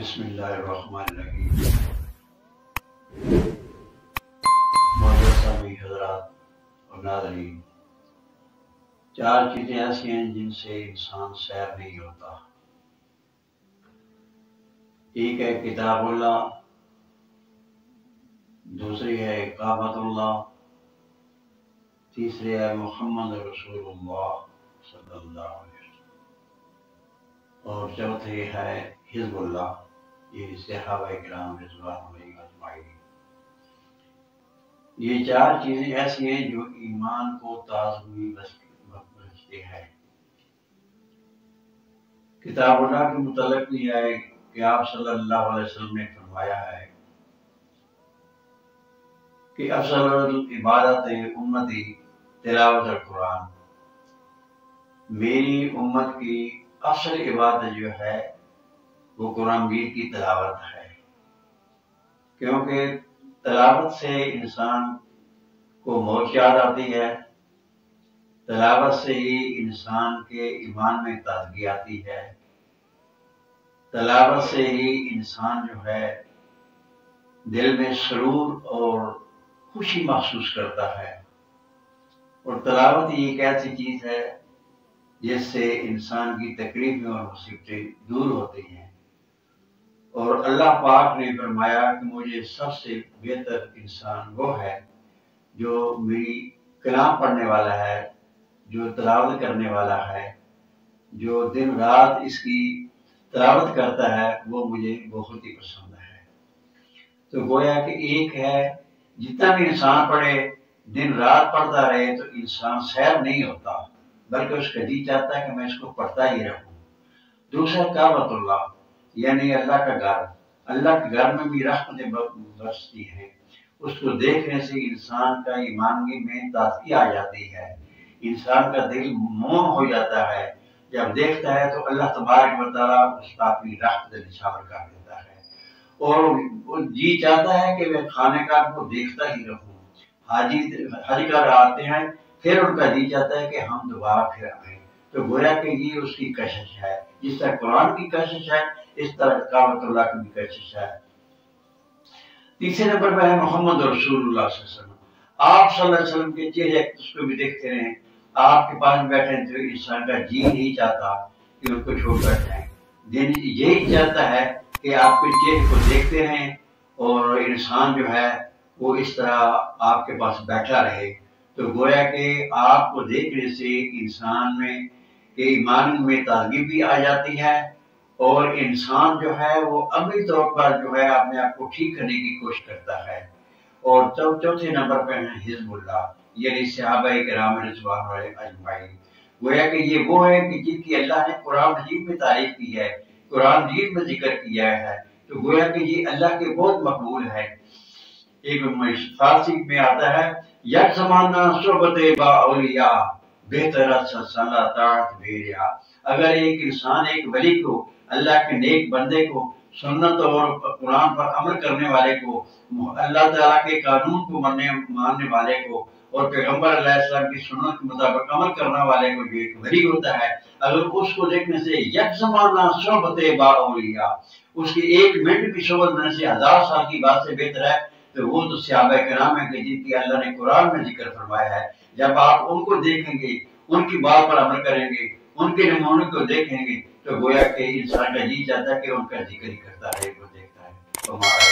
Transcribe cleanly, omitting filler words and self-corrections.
بسم اللہ الرحمن الرحیم۔ معزز سامعین حضرات اور ناظرین، چار چیزیں ایسی ہیں جن سے انسان سیر نہیں ہوتا۔ ایک ہے کتاب اللہ، دوسری ہے کعبۃ اللہ، تیسری ہے محمد رسول اللہ صلی اللہ علیہ وسلم، اور چوتھی ہے حزب اللہ، یہ صحابہ کرام رضوان علیہم اجمعین۔ یہ چار چیزیں ایسی ہیں جو ایمان کو تازگی بخشتی ہے۔ کتاب اللہ کے متعلق یہ ہے کہ آپ صلی اللہ علیہ وسلم نے فرمایا ہے کہ افضل العبادت امتی تلاوت القرآن، میری امت کی افضل عبادت جو ہے وہ قرآن مجید کی تلاوت ہے، کیونکہ تلاوت سے انسان کو موت یاد آتی ہے، تلاوت سے ہی انسان کے ایمان میں تازگی آتی ہے، تلاوت سے ہی انسان جو ہے دل میں سرور اور خوشی محسوس کرتا ہے، اور تلاوت ہی ایک ایسی چیز ہے جس سے انسان کی تکلیفیں اور مصیبتیں دور ہوتی ہیں۔ اور اللہ پاک نے فرمایا کہ مجھے سب سے بہتر انسان وہ ہے جو میری کلام پڑھنے والا ہے، جو تلاوت کرنے والا ہے، جو دن رات اس کی تلاوت کرتا ہے، وہ مجھے بہت ہی پسند ہے۔ تو گویا کہ ایک ہے جتنا بھی انسان پڑھے، دن رات پڑھتا رہے تو انسان سیر نہیں ہوتا، بلکہ اس کا جی چاہتا ہے کہ میں اس کو پڑھتا ہی رہوں۔ دوسرا کعبۃ اللہ، یعنی اللہ کا گھر، اللہ کے گھر میں بھی رحمتیں برستی ہیں، اس کو دیکھنے سے انسان کا ایمانگی میں تازگی آ جاتی ہے، انسان کا دل موم ہو جاتا ہے، جب دیکھتا ہے تو اللہ تبارک و تعالیٰ اس کا اپنی رحمت نچھاور کر دیتا ہے، اور جی چاہتا ہے کہ میں خانہ کعبہ کو دیکھتا ہی رہوں۔ حج کر آتے ہیں، پھر ان کا جی چاہتا ہے کہ ہم دوبارہ پھر آئیں۔ تو گویا کہ یہ اس کی کشش ہے، جس طرح قرآن کی کشش ہے اس طرح کعبۃ اللہ کی بھی کشش ہے۔ تیسرے نمبر پہ ہے محمد رسول اللہ صلی اللہ علیہ وسلم۔ آپ صلی اللہ علیہ وسلم کے چہرے اس کو بھی دیکھتے رہیں، آپ کے پاس بیٹھے تو انسان کا جی نہیں چاہتا کہ ان کو چھوڑ کر جائیں، دل یہی چاہتا ہے کہ آپ کے چہرے کو دیکھتے رہیں اور انسان جو ہے وہ اس طرح آپ کے پاس بیٹھا رہے۔ تو گویا کہ آپ کو دیکھنے سے انسان میں ایمان میں تازگی بھی آ جاتی ہے، اور انسان جو ہے وہ عملی طور پر جو ہے اپنے آپ کو ٹھیک کرنے کی کوشش کرتا ہے۔ اور چوتھے نمبر پہ ہے حزب اللہ، یعنی صحابہ کرام رضوان علیہم اجمعین۔ گویا کہ یہ وہ ہے کہ جن کی اللہ نے قرآن مجید میں تعریف کی ہے، قرآن مجید میں ذکر کیا ہے، تو گویا کہ یہ اللہ کے بہت مقبول ہے۔ ایک فارسی میں آتا ہے یک زمانہ صحبت با اولیاء بہتر صلاح طاعت بیریا۔ اگر ایک انسان ایک ولی کو، اللہ کے نیک بندے کو، سنت اور قرآن پر عمل کرنے والے کو، اللہ تعالیٰ کے قانون کو ماننے والے کو، اور پیغمبر علیہ السلام کی سنت کے مطابق عمل کرنے والے کو جو ایک ولی ہوتا ہے، اگر اس کو دیکھنے سے یک زمانہ صحبت با اولیاء، اس کی ایک منٹ بھی صحبت میں سے 1000 سال کی بات سے بہتر ہے، تو وہ تو صحابہ کرام ہیں کہ جن کی اللہ نے قرآن میں ذکر فرمایا ہے۔ جب آپ ان کو دیکھیں گے، ان کی بات پر عمل کریں گے، ان کے نمونے کو دیکھیں گے، تو گویا کہ انسان کا جی چاہتا ہے کہ ان کا ذکر ہی کرتا ہے، وہ دیکھتا ہے۔